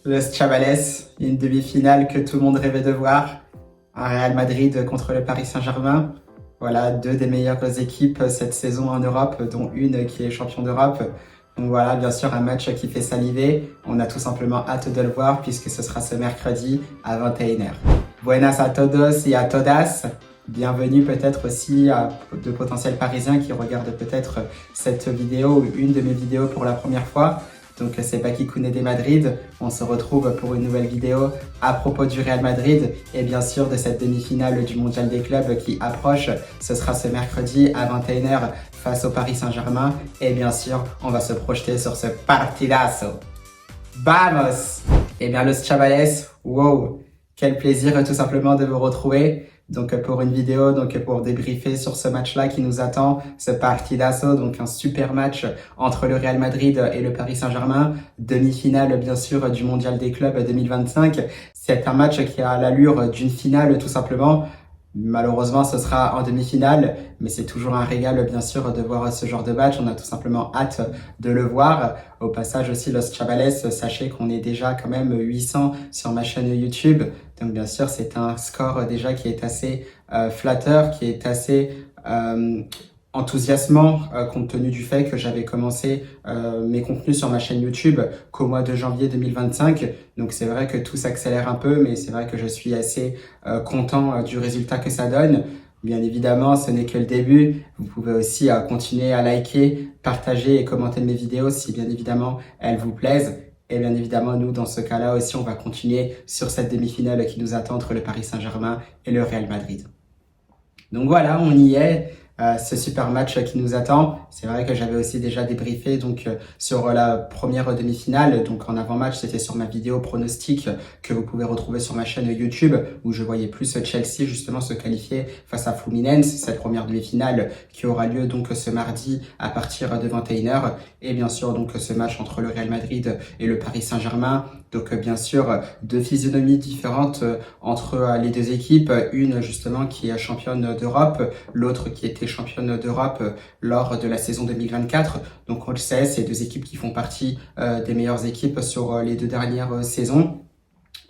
Los Chavales, une demi-finale que tout le monde rêvait de voir. Un Real Madrid contre le Paris Saint-Germain. Voilà, deux des meilleures équipes cette saison en Europe, dont une qui est champion d'Europe. Donc voilà, bien sûr, un match qui fait saliver. On a tout simplement hâte de le voir puisque ce sera ce mercredi à 21h. Buenas a todos y a todas. Bienvenue peut-être aussi à de potentiels Parisiens qui regardent peut-être cette vidéo ou une de mes vidéos pour la première fois. Donc c'est Baki Koune de Madrid, on se retrouve pour une nouvelle vidéo à propos du Real Madrid et bien sûr de cette demi-finale du Mondial des clubs qui approche. Ce sera ce mercredi à 21h face au Paris Saint-Germain et bien sûr on va se projeter sur ce partidazo. Vamos! Et bien Los Chavales, wow! Quel plaisir tout simplement de vous retrouver. Donc pour une vidéo, donc pour débriefer sur ce match-là qui nous attend, ce partidazo, donc un super match entre le Real Madrid et le Paris Saint-Germain, demi-finale bien sûr du Mondial des clubs 2025. C'est un match qui a l'allure d'une finale tout simplement. Malheureusement, ce sera en demi-finale, mais c'est toujours un régal, bien sûr, de voir ce genre de match. On a tout simplement hâte de le voir. Au passage aussi, Los Chavales, sachez qu'on est déjà quand même 800 sur ma chaîne YouTube. Donc, bien sûr, c'est un score déjà qui est assez flatteur, qui est assez enthousiasmant compte tenu du fait que j'avais commencé mes contenus sur ma chaîne YouTube qu'au mois de janvier 2025. Donc c'est vrai que tout s'accélère un peu, mais c'est vrai que je suis assez content du résultat que ça donne. Bien évidemment, ce n'est que le début. Vous pouvez aussi continuer à liker, partager et commenter mes vidéos si bien évidemment elles vous plaisent. Et bien évidemment, nous, dans ce cas-là aussi, on va continuer sur cette demi-finale qui nous attend entre le Paris Saint-Germain et le Real Madrid. Donc voilà, on y est. Ce super match qui nous attend. C'est vrai que j'avais aussi déjà débriefé donc sur la première demi-finale, donc en avant-match, c'était sur ma vidéo pronostic que vous pouvez retrouver sur ma chaîne YouTube où je voyais plus Chelsea justement se qualifier face à Fluminense, cette première demi-finale qui aura lieu donc ce mardi à partir de 21h et bien sûr donc ce match entre le Real Madrid et le Paris Saint-Germain. Donc bien sûr deux physionomies différentes entre les deux équipes, une justement qui est championne d'Europe, l'autre qui était championne d'Europe lors de la saison 2024. Donc on le sait, c'est deux équipes qui font partie des meilleures équipes sur les deux dernières saisons.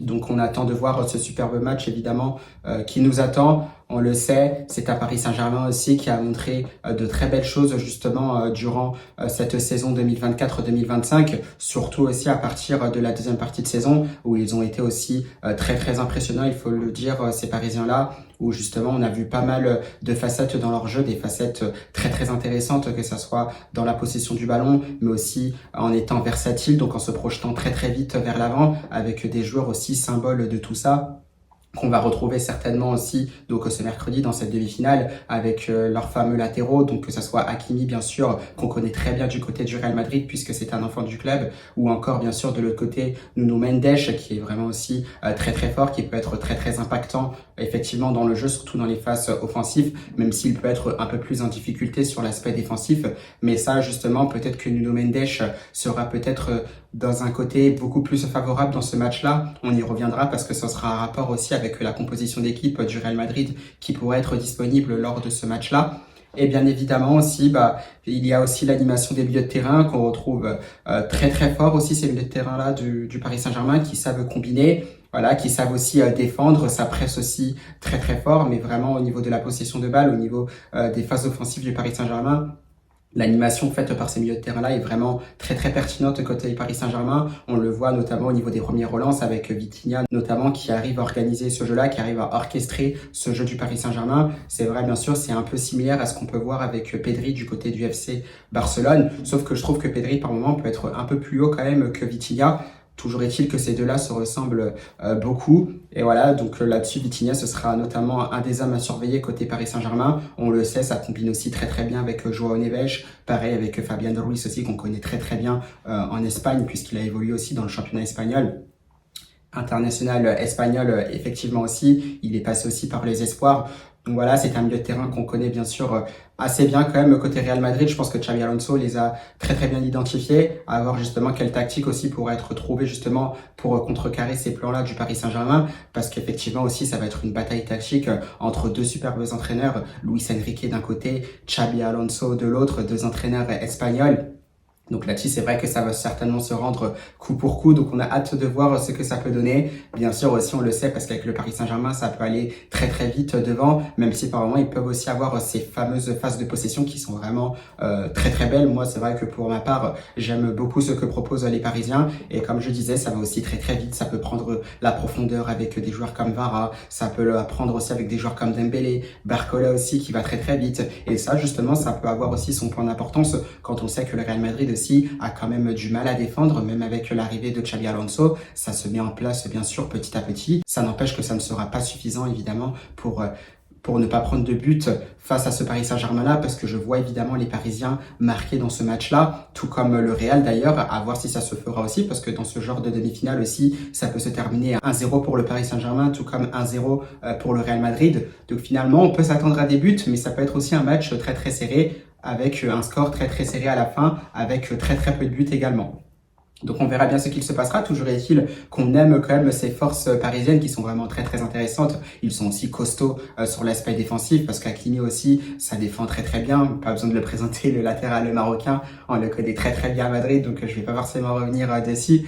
Donc on attend de voir ce superbe match évidemment qui nous attend. On le sait, c'est un Paris Saint-Germain aussi qui a montré de très belles choses justement durant cette saison 2024-2025, surtout aussi à partir de la deuxième partie de saison où ils ont été aussi très impressionnants, il faut le dire, ces Parisiens-là, où justement on a vu pas mal de facettes dans leur jeu, des facettes très intéressantes, que ça soit dans la possession du ballon, mais aussi en étant versatile, donc en se projetant très vite vers l'avant, avec des joueurs aussi symboles de tout ça, qu'on va retrouver certainement aussi donc ce mercredi dans cette demi-finale avec leurs fameux latéraux, donc que ça soit Hakimi bien sûr, qu'on connaît très bien du côté du Real Madrid puisque c'est un enfant du club, ou encore bien sûr de l'autre côté Nuno Mendes qui est vraiment aussi très fort, qui peut être très impactant effectivement dans le jeu, surtout dans les phases offensives, même s'il peut être un peu plus en difficulté sur l'aspect défensif. Mais ça justement, peut-être que Nuno Mendes sera peut-être dans un côté beaucoup plus favorable dans ce match-là. On y reviendra parce que ce sera un rapport aussi avec la composition d'équipe du Real Madrid qui pourrait être disponible lors de ce match-là. Et bien évidemment aussi, il y a aussi l'animation des milieux de terrain qu'on retrouve très fort aussi, ces milieux de terrain-là du Paris Saint-Germain qui savent combiner, voilà, qui savent aussi défendre, ça presse aussi très fort, mais vraiment au niveau de la possession de balle, au niveau des phases offensives du Paris Saint-Germain, l'animation faite par ces milieux de terrain-là est vraiment très pertinente côté Paris Saint-Germain. On le voit notamment au niveau des premières relances avec Vitinha, notamment qui arrive à organiser ce jeu-là, qui arrive à orchestrer ce jeu du Paris Saint-Germain. C'est vrai, bien sûr, c'est un peu similaire à ce qu'on peut voir avec Pedri du côté du FC Barcelone. Sauf que je trouve que Pedri, par moment, peut être un peu plus haut quand même que Vitinha. Toujours est-il que ces deux-là se ressemblent beaucoup. Et voilà, donc là-dessus, Vitinha, ce sera notamment un des hommes à surveiller côté Paris Saint-Germain. On le sait, ça combine aussi très bien avec Joao Neves. Pareil avec Fabian Ruiz aussi, qu'on connaît très bien en Espagne, puisqu'il a évolué aussi dans le championnat espagnol. International espagnol, effectivement aussi. Il est passé aussi par les espoirs. Donc voilà, c'est un milieu de terrain qu'on connaît bien sûr assez bien quand même côté Real Madrid. Je pense que Xabi Alonso les a très bien identifiés, à voir justement quelle tactique aussi pourrait être trouvée justement pour contrecarrer ces plans-là du Paris Saint-Germain, parce qu'effectivement aussi ça va être une bataille tactique entre deux superbes entraîneurs, Luis Enrique d'un côté, Xabi Alonso de l'autre, deux entraîneurs espagnols. Donc là-dessus, c'est vrai que ça va certainement se rendre coup pour coup. Donc on a hâte de voir ce que ça peut donner. Bien sûr aussi, on le sait, parce qu'avec le Paris Saint-Germain, ça peut aller très très vite devant, même si par moments, ils peuvent aussi avoir ces fameuses phases de possession qui sont vraiment très très belles. Moi, c'est vrai que pour ma part, j'aime beaucoup ce que proposent les Parisiens. Et comme je disais, ça va aussi très très vite. Ça peut prendre la profondeur avec des joueurs comme Vara. Ça peut le prendre aussi avec des joueurs comme Dembélé, Barcola aussi, qui va très très vite. Et ça, justement, ça peut avoir aussi son point d'importance quand on sait que le Real Madrid aussi a quand même du mal à défendre, même avec l'arrivée de Xabi Alonso. Ça se met en place bien sûr petit à petit. Ça n'empêche que ça ne sera pas suffisant évidemment pour ne pas prendre de but face à ce Paris Saint-Germain-là, parce que je vois évidemment les Parisiens marquer dans ce match-là, tout comme le Real d'ailleurs, à voir si ça se fera aussi, parce que dans ce genre de demi-finale aussi, ça peut se terminer 1-0 pour le Paris Saint-Germain, tout comme 1-0 pour le Real Madrid. Donc finalement, on peut s'attendre à des buts, mais ça peut être aussi un match très très serré, avec un score très très serré à la fin, avec très très peu de buts également. Donc on verra bien ce qu'il se passera. Toujours est-il qu'on aime quand même ces forces parisiennes qui sont vraiment très très intéressantes. Ils sont aussi costauds sur l'aspect défensif, parce qu'Hakimi aussi, ça défend très très bien. Pas besoin de le présenter, le latéral marocain. On le connaît très très bien à Madrid, donc je vais pas forcément revenir dessus.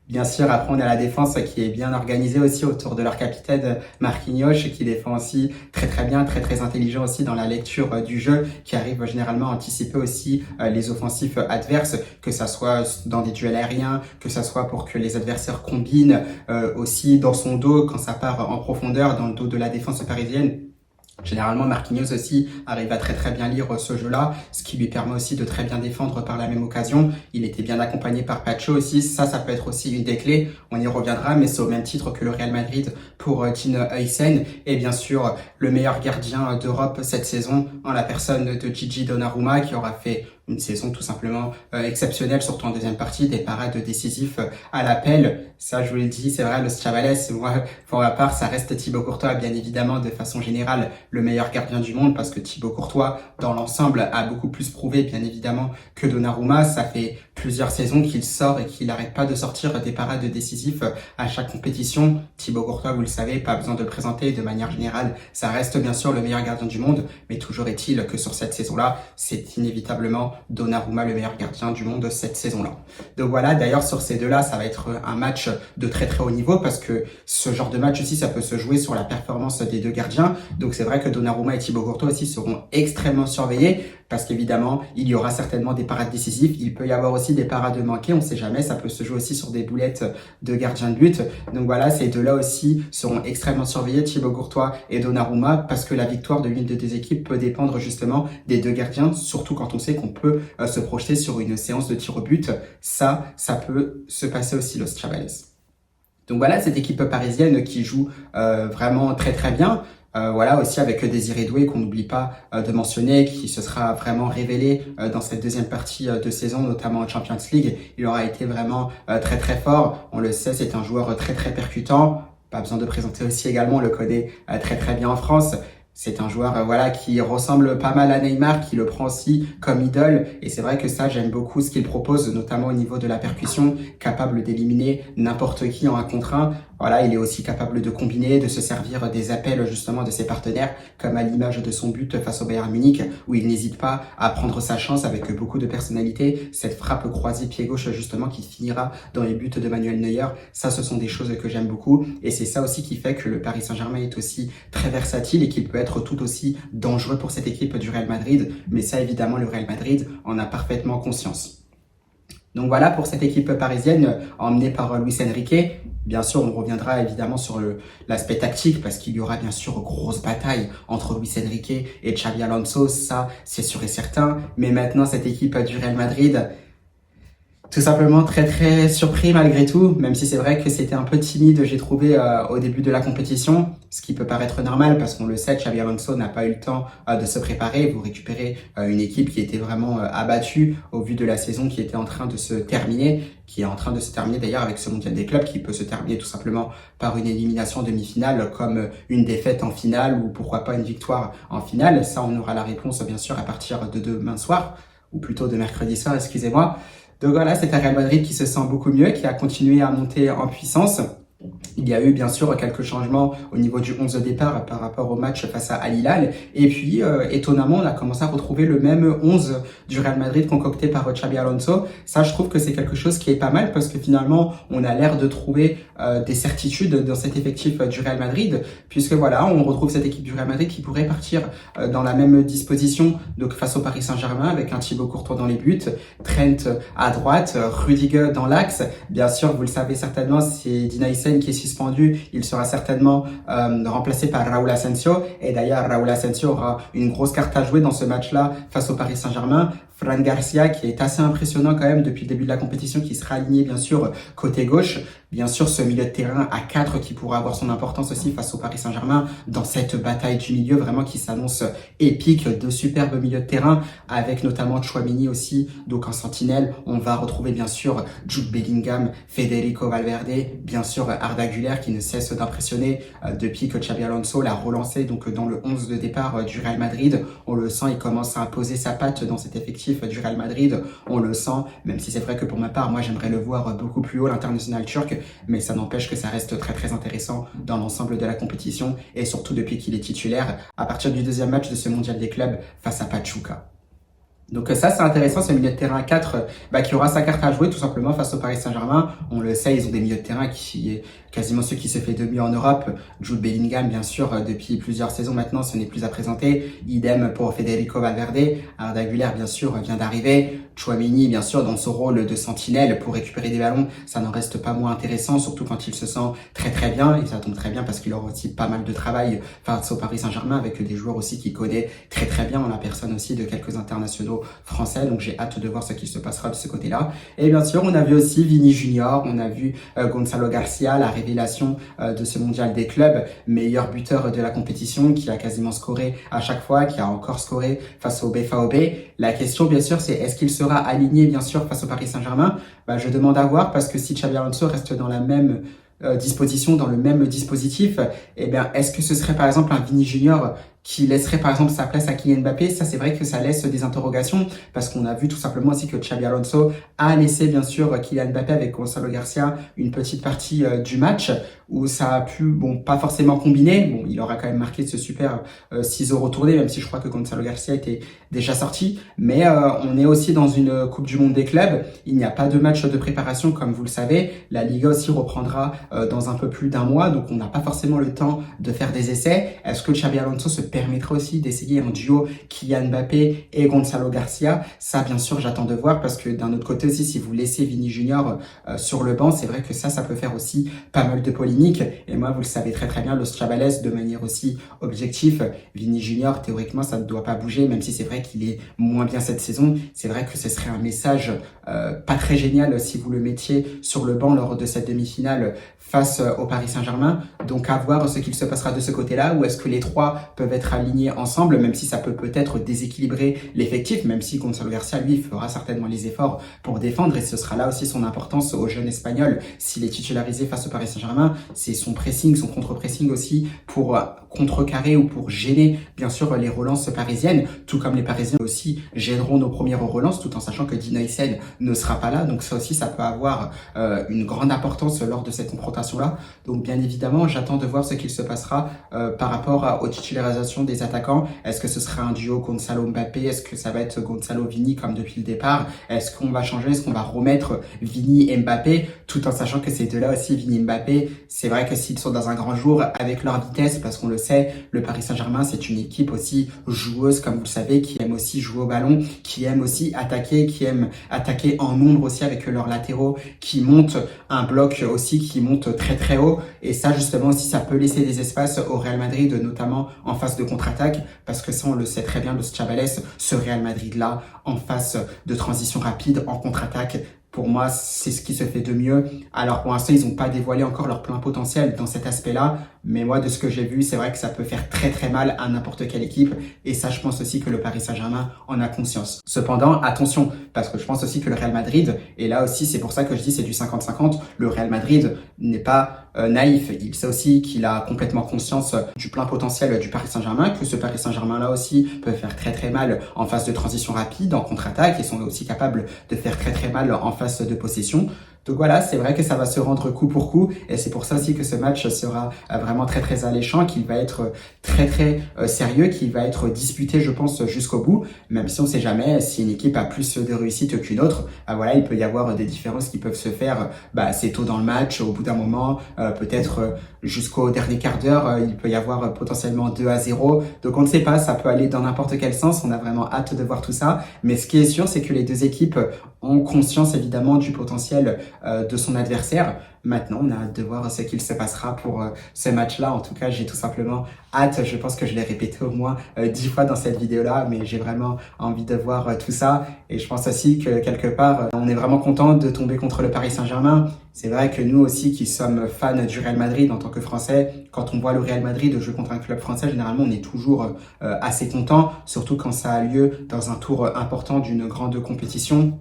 Bien sûr, après, on a la défense qui est bien organisée aussi autour de leur capitaine Marquinhos, qui défend aussi très très bien, très très intelligent aussi dans la lecture du jeu, qui arrive généralement à anticiper aussi les offensifs adverses, que ça soit dans des duels aériens, que ça soit pour que les adversaires combinent aussi dans son dos quand ça part en profondeur dans le dos de la défense parisienne. Généralement, Marquinhos aussi arrive à très très bien lire ce jeu-là, ce qui lui permet aussi de très bien défendre par la même occasion. Il était bien accompagné par Pacho aussi, ça peut être aussi une des clés, on y reviendra, mais c'est au même titre que le Real Madrid pour Dean Huijsen, et bien sûr le meilleur gardien d'Europe cette saison, en la personne de Gigi Donnarumma, qui aura fait une saison tout simplement exceptionnelle, surtout en deuxième partie, des parades décisives à l'appel. Ça, je vous le dis, c'est vrai, Los Chavales, moi, pour ma part, ça reste Thibaut Courtois, bien évidemment, de façon générale, le meilleur gardien du monde, parce que Thibaut Courtois, dans l'ensemble, a beaucoup plus prouvé, bien évidemment, que Donnarumma. Ça fait plusieurs saisons qu'il sort et qu'il n'arrête pas de sortir des parades décisives à chaque compétition. Thibaut Courtois, vous le savez, pas besoin de le présenter, de manière générale, ça reste bien sûr le meilleur gardien du monde, mais toujours est-il que sur cette saison-là, c'est inévitablement Donnarumma le meilleur gardien du monde cette saison-là. Donc voilà, d'ailleurs sur ces deux-là, ça va être un match de très très haut niveau, parce que ce genre de match aussi, ça peut se jouer sur la performance des deux gardiens. Donc c'est vrai que Donnarumma et Thibaut Courtois aussi seront extrêmement surveillés, parce qu'évidemment, il y aura certainement des parades décisives. Il peut y avoir aussi des parades manquées, on sait jamais, ça peut se jouer aussi sur des boulettes de gardiens de but. Donc voilà, ces deux-là aussi seront extrêmement surveillés, Thibaut Courtois et Donnarumma, parce que la victoire de l'une des deux équipes peut dépendre justement des deux gardiens, surtout quand on sait qu'on peut se projeter sur une séance de tir au but. Ça peut se passer aussi, Los Chavales. Donc voilà, cette équipe parisienne qui joue vraiment très très bien. Voilà, aussi avec Désiré Doué, qu'on n'oublie pas de mentionner, qui se sera vraiment révélé dans cette deuxième partie de saison, notamment en Champions League. Il aura été vraiment très très fort. On le sait, c'est un joueur très très percutant. Pas besoin de présenter aussi également, on le connaît très très bien en France. C'est un joueur voilà, qui ressemble pas mal à Neymar, qui le prend aussi comme idole. Et c'est vrai que ça, j'aime beaucoup ce qu'il propose, notamment au niveau de la percussion, capable d'éliminer n'importe qui en 1 contre 1. Voilà, il est aussi capable de combiner, de se servir des appels justement de ses partenaires, comme à l'image de son but face au Bayern Munich, où il n'hésite pas à prendre sa chance avec beaucoup de personnalité. Cette frappe croisée pied gauche justement qui finira dans les buts de Manuel Neuer, ça ce sont des choses que j'aime beaucoup. Et c'est ça aussi qui fait que le Paris Saint-Germain est aussi très versatile et qu'il peut être tout aussi dangereux pour cette équipe du Real Madrid. Mais ça évidemment, le Real Madrid en a parfaitement conscience. Donc voilà pour cette équipe parisienne emmenée par Luis Enrique. Bien sûr, on reviendra évidemment sur l'aspect tactique, parce qu'il y aura bien sûr une grosse bataille entre Luis Enrique et Xabi Alonso, ça c'est sûr et certain. Mais maintenant, cette équipe du Real Madrid, tout simplement très très surpris malgré tout, même si c'est vrai que c'était un peu timide, j'ai trouvé au début de la compétition, ce qui peut paraître normal parce qu'on le sait, Xabi Alonso n'a pas eu le temps de se préparer. Vous récupérez une équipe qui était vraiment abattue au vu de la saison qui était en train de se terminer, qui est en train de se terminer d'ailleurs avec ce mondial des clubs, qui peut se terminer tout simplement par une élimination en demi-finale, comme une défaite en finale ou pourquoi pas une victoire en finale. Ça, on aura la réponse bien sûr à partir de demain soir, ou plutôt de mercredi soir, excusez-moi. Donc voilà, c'est un Real Madrid qui se sent beaucoup mieux, qui a continué à monter en puissance. Il y a eu bien sûr quelques changements au niveau du 11 de départ par rapport au match face à Al Hilal. Et puis, étonnamment, on a commencé à retrouver le même 11 du Real Madrid concocté par Xabi Alonso. Ça, je trouve que c'est quelque chose qui est pas mal parce que finalement, on a l'air de trouver des certitudes dans cet effectif du Real Madrid. Puisque voilà, on retrouve cette équipe du Real Madrid qui pourrait partir dans la même disposition donc face au Paris Saint-Germain avec un Thibaut Courtois dans les buts, Trent à droite, Rudiger dans l'axe. Bien sûr, vous le savez certainement, c'est Dina Hysén qui est suspendu, il sera certainement remplacé par Raúl Asensio. Et d'ailleurs, Raúl Asensio aura une grosse carte à jouer dans ce match-là face au Paris Saint-Germain. Fran Garcia, qui est assez impressionnant quand même depuis le début de la compétition, qui sera aligné bien sûr côté gauche. Bien sûr, ce milieu de terrain à 4 qui pourra avoir son importance aussi face au Paris Saint-Germain dans cette bataille du milieu vraiment qui s'annonce épique, de superbes milieux de terrain avec notamment Tchouaméni aussi, donc en sentinelle. On va retrouver bien sûr Jude Bellingham, Federico Valverde, bien sûr Arda Güler qui ne cesse d'impressionner depuis que Xabi Alonso l'a relancé donc dans le 11 de départ du Real Madrid. On le sent, il commence à imposer sa patte dans cet effectif du Real Madrid. On le sent, même si c'est vrai que pour ma part, moi j'aimerais le voir beaucoup plus haut, l'international turc, mais ça n'empêche que ça reste très très intéressant dans l'ensemble de la compétition et surtout depuis qu'il est titulaire à partir du deuxième match de ce mondial des clubs face à Pachuca. Donc ça c'est intéressant, ce milieu de terrain 4 qui aura sa carte à jouer tout simplement face au Paris Saint-Germain. On le sait, ils ont des milieux de terrain qui est quasiment ceux qui se fait de mieux en Europe. Jude Bellingham bien sûr depuis plusieurs saisons maintenant, ce n'est plus à présenter. Idem pour Federico Valverde. Arda Güler bien sûr vient d'arriver. Tchouaméni bien sûr dans son rôle de sentinelle pour récupérer des ballons, ça n'en reste pas moins intéressant, surtout quand il se sent très très bien. Et ça tombe très bien parce qu'il aura aussi pas mal de travail face au Paris Saint-Germain avec des joueurs aussi qu'il connaît très très bien. On a personne aussi de quelques internationaux français, donc j'ai hâte de voir ce qui se passera de ce côté-là. Et bien sûr, on a vu aussi Vini Junior, on a vu Gonzalo Garcia, la révélation de ce mondial des clubs, meilleur buteur de la compétition, qui a quasiment scoré à chaque fois, qui a encore scoré face au BFAOB. La question, bien sûr, c'est est-ce qu'il sera aligné, bien sûr, face au Paris Saint-Germain? Je demande à voir, parce que si Xabi Alonso reste dans la même disposition, dans le même dispositif, eh bien, est-ce que ce serait par exemple un Vini Junior qui laisserait par exemple sa place à Kylian Mbappé? Ça, c'est vrai que ça laisse des interrogations parce qu'on a vu tout simplement aussi que Xabi Alonso a laissé bien sûr Kylian Mbappé avec Gonzalo Garcia une petite partie du match où ça a pu, bon, pas forcément combiner. Bon, il aura quand même marqué ce super 6 € retourné, même si je crois que Gonzalo Garcia était déjà sorti. Mais on est aussi dans une Coupe du Monde des clubs. Il n'y a pas de match de préparation, comme vous le savez. La Liga aussi reprendra dans un peu plus d'un mois, donc on n'a pas forcément le temps de faire des essais. Est-ce que Xabi Alonso se permettra aussi d'essayer un duo Kylian Mbappé et Gonzalo Garcia? Ça, bien sûr, j'attends de voir parce que d'un autre côté aussi, si vous laissez Vini Junior sur le banc, c'est vrai que ça peut faire aussi pas mal de polémiques. Et moi, vous le savez très très bien, Los Chavales, de manière aussi objective, Vini Junior, théoriquement, ça ne doit pas bouger, même si c'est vrai qu'il est moins bien cette saison. C'est vrai que ce serait un message pas très génial si vous le mettiez sur le banc lors de cette demi-finale face au Paris Saint-Germain. Donc à voir ce qu'il se passera de ce côté-là, ou est-ce que les trois peuvent être alignés ensemble, même si ça peut peut-être déséquilibrer l'effectif, même si Gonzalo Garcia, lui, fera certainement les efforts pour défendre, et ce sera là aussi son importance au jeune Espagnol. S'il est titularisé face au Paris Saint-Germain, c'est son pressing, son contre-pressing aussi pour contrecarrer ou pour gêner, bien sûr, les relances parisiennes, tout comme les Parisiens aussi gêneront nos premières relances, tout en sachant que Dina Hysén ne sera pas là. Donc ça aussi, ça peut avoir une grande importance lors de cette confrontation-là. Donc bien évidemment, j'attends de voir ce qu'il se passera par rapport aux titularisations des attaquants. Est-ce que ce sera un duo Gonzalo Mbappé? Est-ce que ça va être Gonzalo Vini comme depuis le départ? Est-ce qu'on va changer? Est-ce qu'on va remettre Vini et Mbappé? Tout en sachant que ces deux-là aussi, Vini et Mbappé, c'est vrai que s'ils sont dans un grand jour avec leur vitesse, parce qu'on le sait, le Paris Saint-Germain, c'est une équipe aussi joueuse, comme vous le savez, qui aime aussi jouer au ballon, qui aime aussi attaquer, qui aime attaquer en nombre aussi avec leurs latéraux, qui montent un bloc aussi, qui monte très très haut. Et ça, justement, aussi, ça peut laisser des espaces au Real Madrid, notamment en phase de contre-attaque, parce que ça, on le sait très bien, Los Chavales, ce Real Madrid-là, en phase de transition rapide, en contre-attaque, pour moi, c'est ce qui se fait de mieux. Alors pour l'instant, ils n'ont pas dévoilé encore leur plein potentiel dans cet aspect-là. Mais moi, de ce que j'ai vu, c'est vrai que ça peut faire très très mal à n'importe quelle équipe. Et ça, je pense aussi que le Paris Saint-Germain en a conscience. Cependant, attention, parce que je pense aussi que le Real Madrid, et là aussi, c'est pour ça que je dis c'est du 50-50, le Real Madrid n'est pas naïf. Il sait aussi qu'il a complètement conscience du plein potentiel du Paris Saint-Germain, que ce Paris Saint-Germain-là aussi peut faire très très mal en phase de transition rapide, en contre-attaque. Ils sont aussi capables de faire très très mal en phase de possession. Donc voilà, c'est vrai que ça va se rendre coup pour coup et c'est pour ça aussi que ce match sera vraiment très très alléchant, qu'il va être très très sérieux, qu'il va être disputé je pense jusqu'au bout, même si on sait jamais si une équipe a plus de réussite qu'une autre. Voilà, il peut y avoir des différences qui peuvent se faire assez tôt dans le match, au bout d'un moment, peut-être jusqu'au dernier quart d'heure, il peut y avoir potentiellement 2-0. Donc on ne sait pas, ça peut aller dans n'importe quel sens, on a vraiment hâte de voir tout ça. Mais ce qui est sûr, c'est que les deux équipes ont conscience évidemment du potentiel de son adversaire. Maintenant, on a hâte de voir ce qu'il se passera pour ce match-là. En tout cas, j'ai tout simplement hâte. Je pense que je l'ai répété au moins 10 fois dans cette vidéo-là, mais j'ai vraiment envie de voir tout ça. Et je pense aussi que quelque part, on est vraiment content de tomber contre le Paris Saint-Germain. C'est vrai que nous aussi, qui sommes fans du Real Madrid en tant que Français, quand on voit le Real Madrid jouer contre un club français, généralement, on est toujours assez content, surtout quand ça a lieu dans un tour important d'une grande compétition.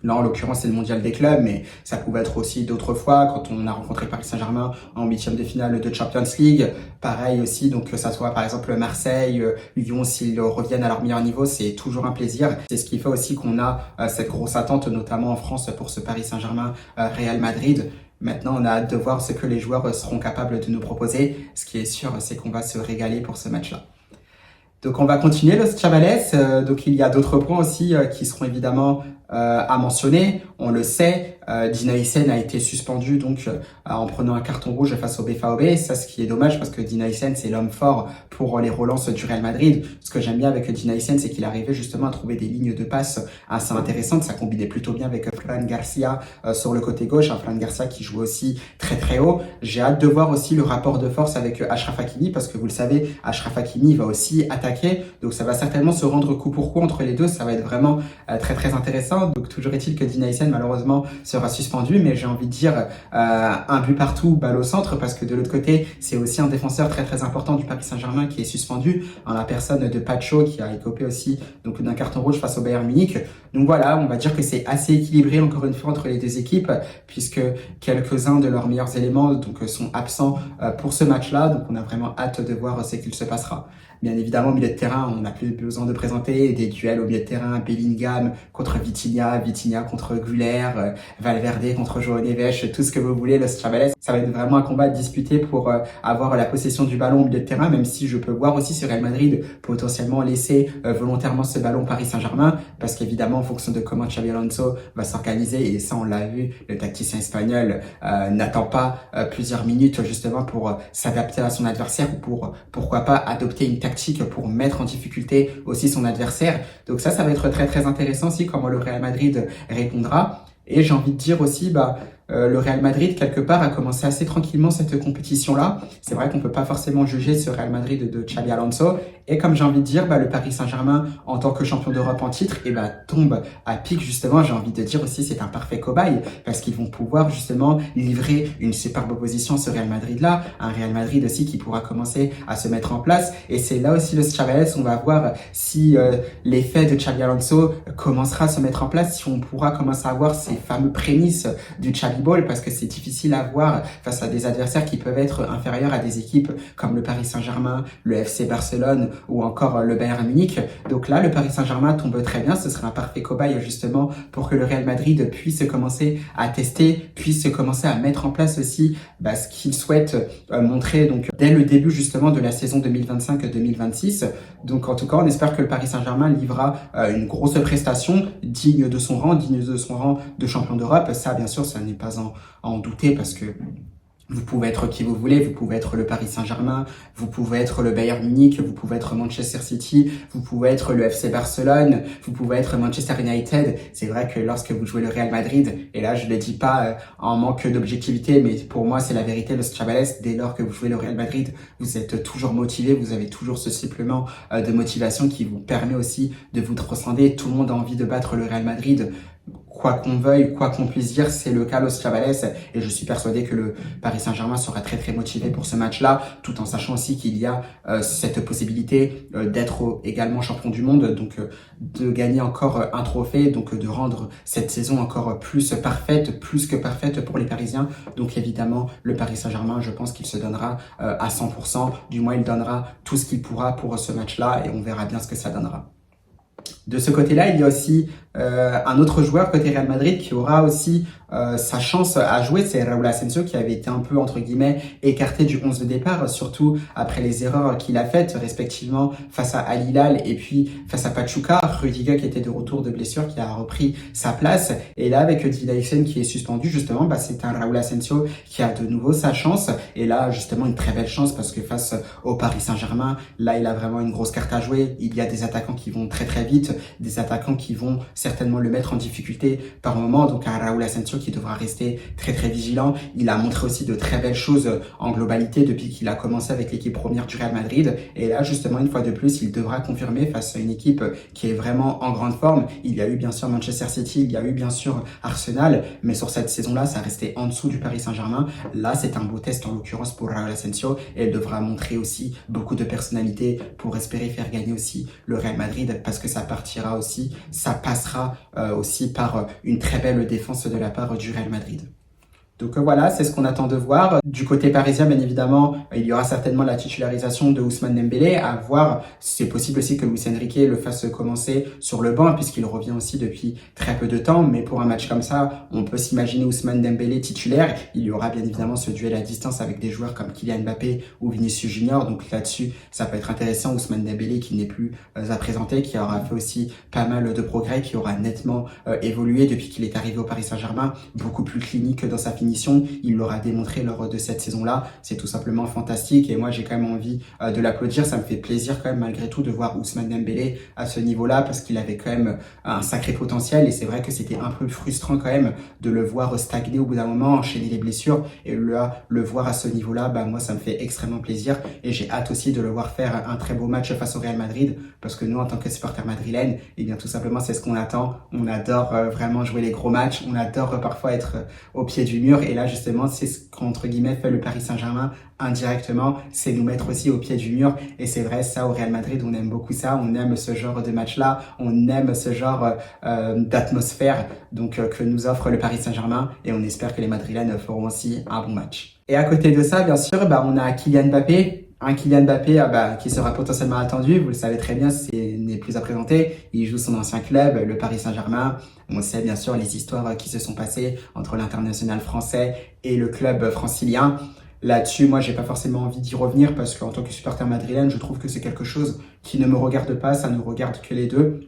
Là, en l'occurrence, c'est le mondial des clubs, mais ça pouvait être aussi d'autres fois, quand on a rencontré Paris Saint-Germain en huitième de finale de Champions League. Pareil aussi, donc que ça soit par exemple Marseille, Lyon, s'ils reviennent à leur meilleur niveau, c'est toujours un plaisir. C'est ce qui fait aussi qu'on a cette grosse attente, notamment en France, pour ce Paris Saint-Germain Real Madrid. Maintenant, on a hâte de voir ce que les joueurs seront capables de nous proposer. Ce qui est sûr, c'est qu'on va se régaler pour ce match-là. Donc on va continuer Los Chavales. Donc il y a d'autres points aussi qui seront évidemment à mentionner. On le sait, Dina Hyssen a été suspendu donc en prenant un carton rouge face au BVB. Ça, ce qui est dommage parce que Dina Hyssen, c'est l'homme fort pour les relances du Real Madrid. Ce que j'aime bien avec Dina Hyssen, c'est qu'il arrivait justement à trouver des lignes de passe assez intéressantes. Ça combinait plutôt bien avec Fran Garcia sur le côté gauche. Fran Garcia qui joue aussi très très haut. J'ai hâte de voir aussi le rapport de force avec Achraf Hakimi parce que vous le savez, Achraf Hakimi va aussi attaquer. Donc ça va certainement se rendre coup pour coup entre les deux. Ça va être vraiment très très intéressant. Donc toujours est-il que Dina Hyssen malheureusement sera suspendu, mais j'ai envie de dire un but partout, balle au centre, parce que de l'autre côté, c'est aussi un défenseur très très important du Paris Saint-Germain qui est suspendu, en la personne de Pacho qui a écopé aussi donc d'un carton rouge face au Bayern Munich. Donc voilà, on va dire que c'est assez équilibré encore une fois entre les deux équipes, puisque quelques-uns de leurs meilleurs éléments donc sont absents pour ce match-là. Donc on a vraiment hâte de voir ce qu'il se passera. Bien évidemment, au milieu de terrain, on n'a plus besoin de présenter des duels au milieu de terrain. Bellingham contre Vitinha, Vitinha contre Güler, Valverde contre João Neves, tout ce que vous voulez, Los Chavales. Ça va être vraiment un combat disputé pour avoir la possession du ballon au milieu de terrain, même si je peux voir aussi sur Real Madrid potentiellement laisser volontairement ce ballon Paris Saint-Germain, parce qu'évidemment, en fonction de comment Xabi Alonso va s'organiser, et ça on l'a vu, le tacticien espagnol n'attend pas plusieurs minutes justement pour s'adapter à son adversaire ou pour, pourquoi pas, adopter une tactique pour mettre en difficulté aussi son adversaire. Donc ça va être très très intéressant aussi comment le Real Madrid répondra. Et j'ai envie de dire aussi, le Real Madrid, quelque part, a commencé assez tranquillement cette compétition-là. C'est vrai qu'on peut pas forcément juger ce Real Madrid de Xabi Alonso. Et comme j'ai envie de dire, le Paris Saint-Germain, en tant que champion d'Europe en titre, tombe à pic, justement. J'ai envie de dire aussi, c'est un parfait cobaye, parce qu'ils vont pouvoir, justement, livrer une superbe opposition à ce Real Madrid-là. Un Real Madrid aussi qui pourra commencer à se mettre en place. Et c'est là aussi, le Chavales, on va voir si l'effet de Xabi Alonso commencera à se mettre en place, si on pourra commencer à voir ces fameux prémices du Xabi Ball, parce que c'est difficile à voir face à des adversaires qui peuvent être inférieurs à des équipes comme le Paris Saint-Germain, le FC Barcelone ou encore le Bayern Munich. Donc là, le Paris Saint-Germain tombe très bien. Ce sera un parfait cobaye justement pour que le Real Madrid puisse commencer à tester, puisse commencer à mettre en place aussi ce qu'il souhaite montrer donc dès le début justement de la saison 2025-2026. Donc en tout cas, on espère que le Paris Saint-Germain livrera une grosse prestation digne de son rang de champion d'Europe. Ça, bien sûr, ça n'est pas en douter parce que vous pouvez être qui vous voulez, vous pouvez être le Paris Saint-Germain, vous pouvez être le Bayern Munich, vous pouvez être Manchester City, vous pouvez être le FC Barcelone, vous pouvez être Manchester United. C'est vrai que lorsque vous jouez le Real Madrid, et là je le dis pas en manque d'objectivité, mais pour moi c'est la vérité, Los Chavales, dès lors que vous jouez le Real Madrid, vous êtes toujours motivé, vous avez toujours ce supplément de motivation qui vous permet aussi de vous transcender. Tout le monde a envie de battre le Real Madrid. Quoi qu'on veuille, quoi qu'on puisse dire, c'est le cas Los Chavales et je suis persuadé que le Paris Saint-Germain sera très très motivé pour ce match-là, tout en sachant aussi qu'il y a cette possibilité d'être également champion du monde, donc de gagner encore un trophée, donc de rendre cette saison encore plus que parfaite pour les Parisiens. Donc évidemment, le Paris Saint-Germain, je pense qu'il se donnera à 100%, du moins il donnera tout ce qu'il pourra pour ce match-là et on verra bien ce que ça donnera. De ce côté-là, il y a aussi un autre joueur côté Real Madrid qui aura aussi sa chance à jouer, c'est Raúl Asensio qui avait été un peu, entre guillemets, écarté du 11 de départ, surtout après les erreurs qu'il a faites, respectivement face à Al Hilal et puis face à Pachuca. Rudiger qui était de retour de blessure, qui a repris sa place. Et là, avec Dilaksen qui est suspendu, justement, c'est un Raúl Asensio qui a de nouveau sa chance. Et là, justement, une très belle chance parce que face au Paris Saint-Germain, là, il a vraiment une grosse carte à jouer. Il y a des attaquants qui vont très très vite, des attaquants qui vont certainement le mettre en difficulté par moment. Donc un Raúl Asensio qui devra rester très très vigilant. Il a montré aussi de très belles choses en globalité depuis qu'il a commencé avec l'équipe première du Real Madrid. Et là, justement, une fois de plus, il devra confirmer face à une équipe qui est vraiment en grande forme. Il y a eu bien sûr Manchester City, il y a eu bien sûr Arsenal, mais sur cette saison-là, ça restait en dessous du Paris Saint-Germain. Là, c'est un beau test en l'occurrence pour Raúl Asensio et elle devra montrer aussi beaucoup de personnalité pour espérer faire gagner aussi le Real Madrid parce que ça partira aussi, ça passera aussi par une très belle défense de la part du Real Madrid. Donc voilà, c'est ce qu'on attend de voir. Du côté parisien, bien évidemment, il y aura certainement la titularisation de Ousmane Dembélé. À voir, c'est possible aussi que Luis Enrique le fasse commencer sur le banc puisqu'il revient aussi depuis très peu de temps. Mais pour un match comme ça, on peut s'imaginer Ousmane Dembélé titulaire. Il y aura bien évidemment ce duel à distance avec des joueurs comme Kylian Mbappé ou Vinicius Junior. Donc là-dessus, ça peut être intéressant. Ousmane Dembélé qui n'est plus à présenter, qui aura fait aussi pas mal de progrès, qui aura nettement évolué depuis qu'il est arrivé au Paris Saint-Germain, beaucoup plus clinique dans sa finition. Il l'aura démontré lors de cette saison-là. C'est tout simplement fantastique et moi j'ai quand même envie de l'applaudir. Ça me fait plaisir quand même malgré tout de voir Ousmane Dembélé à ce niveau-là parce qu'il avait quand même un sacré potentiel et c'est vrai que c'était un peu frustrant quand même de le voir stagner au bout d'un moment, enchaîner les blessures et le voir à ce niveau-là, moi ça me fait extrêmement plaisir et j'ai hâte aussi de le voir faire un très beau match face au Real Madrid parce que nous en tant que supporters madrilènes, et bien tout simplement c'est ce qu'on attend. On adore vraiment jouer les gros matchs, on adore parfois être au pied du mur. Et là, justement, c'est ce qu'entre guillemets fait le Paris Saint-Germain indirectement, c'est nous mettre aussi au pied du mur. Et c'est vrai, ça, au Real Madrid, on aime beaucoup ça. On aime ce genre de match-là. On aime ce genre d'atmosphère que nous offre le Paris Saint-Germain. Et on espère que les Madrilènes feront aussi un bon match. Et à côté de ça, bien sûr, on a Kylian Mbappé. Un Kylian Mbappé qui sera potentiellement attendu, vous le savez très bien, n'est plus à présenter. Il joue son ancien club, le Paris Saint-Germain. On sait bien sûr les histoires qui se sont passées entre l'international français et le club francilien. Là-dessus, moi, j'ai pas forcément envie d'y revenir parce qu'en tant que supporter madrilène, je trouve que c'est quelque chose qui ne me regarde pas, ça ne regarde que les deux.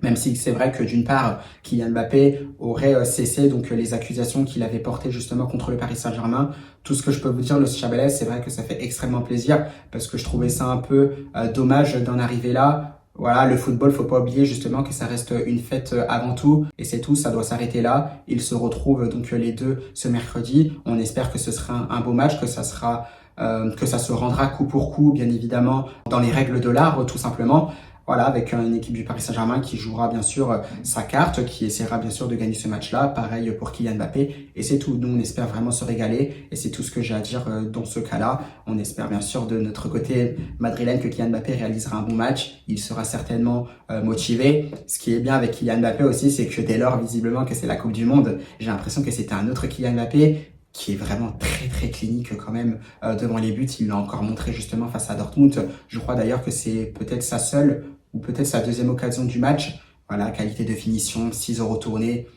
Même si c'est vrai que d'une part, Kylian Mbappé aurait cessé les accusations qu'il avait portées justement contre le Paris Saint-Germain. Tout ce que je peux vous dire, le Chabelles, c'est vrai que ça fait extrêmement plaisir parce que je trouvais ça un peu dommage d'en arriver là. Voilà, le football, faut pas oublier justement que ça reste une fête avant tout et c'est tout, ça doit s'arrêter là. Ils se retrouvent donc les deux ce mercredi. On espère que ce sera un beau match, que ça se rendra coup pour coup, bien évidemment, dans les règles de l'art, tout simplement. Voilà, avec une équipe du Paris Saint-Germain qui jouera bien sûr sa carte, qui essaiera bien sûr de gagner ce match-là. Pareil pour Kylian Mbappé. Et c'est tout. Nous, on espère vraiment se régaler. Et c'est tout ce que j'ai à dire dans ce cas-là. On espère bien sûr de notre côté madrilène que Kylian Mbappé réalisera un bon match. Il sera certainement motivé. Ce qui est bien avec Kylian Mbappé aussi, c'est que dès lors, visiblement, que c'est la Coupe du Monde, j'ai l'impression que c'était un autre Kylian Mbappé qui est vraiment très très clinique quand même devant les buts. Il l'a encore montré justement face à Dortmund. Je crois d'ailleurs que c'est peut-être sa seule ou peut-être sa deuxième occasion du match. Voilà, qualité de finition, 6 euros tournés.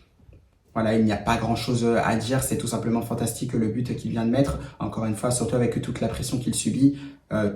Voilà, il n'y a pas grand-chose à dire. C'est tout simplement fantastique le but qu'il vient de mettre. Encore une fois, surtout avec toute la pression qu'il subit.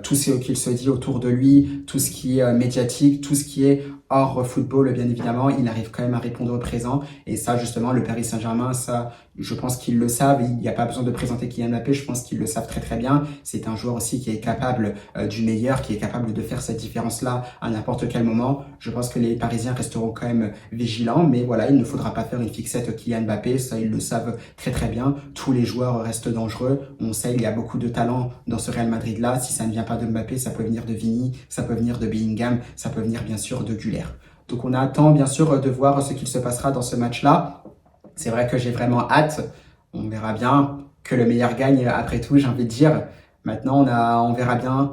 Tout ce qu'il se dit autour de lui, tout ce qui est médiatique, tout ce qui est hors football, bien évidemment, il arrive quand même à répondre au présent. Et ça, justement, le Paris Saint-Germain, ça, je pense qu'ils le savent. Il n'y a pas besoin de présenter Kylian Mbappé. Je pense qu'ils le savent très très bien. C'est un joueur aussi qui est capable du meilleur, qui est capable de faire cette différence-là à n'importe quel moment. Je pense que les Parisiens resteront quand même vigilants. Mais voilà, il ne faudra pas faire une fixette Kylian Mbappé. Ça, ils le savent très très bien. Tous les joueurs restent dangereux. On sait, il y a beaucoup de talent dans ce Real Madrid-là. Si ça ne vient pas de Mbappé, ça peut venir de Vini, ça peut venir de Bellingham, ça peut venir bien sûr de Güler. Donc on attend bien sûr de voir ce qu'il se passera dans ce match-là. C'est vrai que j'ai vraiment hâte. On verra bien, que le meilleur gagne après tout, j'ai envie de dire. Maintenant, on verra bien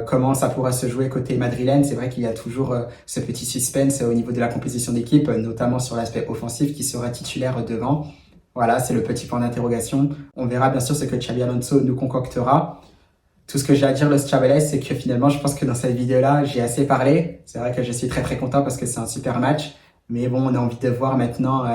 comment ça pourra se jouer côté madrilène. C'est vrai qu'il y a toujours ce petit suspense au niveau de la composition d'équipe, notamment sur l'aspect offensif qui sera titulaire devant. Voilà, c'est le petit point d'interrogation. On verra bien sûr ce que Xabi Alonso nous concoctera. Tout ce que j'ai à dire, Los Chavales, c'est que finalement, je pense que dans cette vidéo-là, j'ai assez parlé. C'est vrai que je suis très très content parce que c'est un super match. Mais bon, on a envie de voir maintenant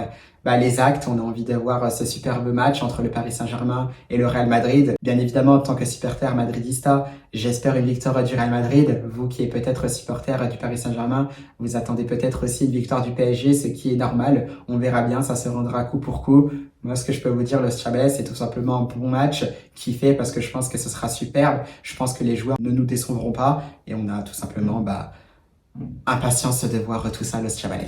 les actes. On a envie de voir ce superbe match entre le Paris Saint-Germain et le Real Madrid. Bien évidemment, en tant que supporter madridista, j'espère une victoire du Real Madrid. Vous qui êtes peut-être supporter du Paris Saint-Germain, vous attendez peut-être aussi une victoire du PSG, ce qui est normal. On verra bien, ça se rendra coup pour coup. Moi, ce que je peux vous dire, Los Chavales, c'est tout simplement un bon match qui fait parce que je pense que ce sera superbe. Je pense que les joueurs ne nous décevront pas et on a tout simplement impatience de voir tout ça, Los Chavales.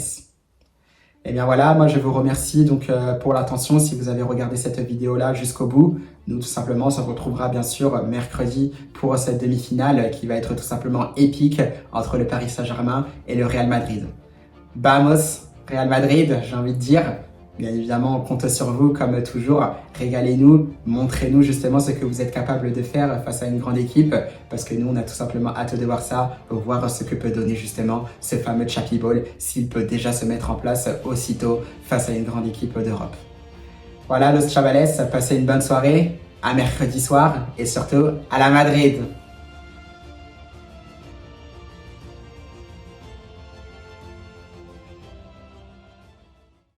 Et bien voilà, moi je vous remercie donc pour l'attention si vous avez regardé cette vidéo-là jusqu'au bout. Nous tout simplement on se retrouvera bien sûr mercredi pour cette demi-finale qui va être tout simplement épique entre le Paris Saint-Germain et le Real Madrid. Vamos, Real Madrid, j'ai envie de dire. Bien évidemment, on compte sur vous comme toujours. Régalez-nous, montrez-nous justement ce que vous êtes capable de faire face à une grande équipe parce que nous, on a tout simplement hâte de voir ça, voir ce que peut donner justement ce fameux Chappie Ball s'il peut déjà se mettre en place aussitôt face à une grande équipe d'Europe. Voilà, Los Chavales, passez une bonne soirée, à mercredi soir et surtout à la Madrid.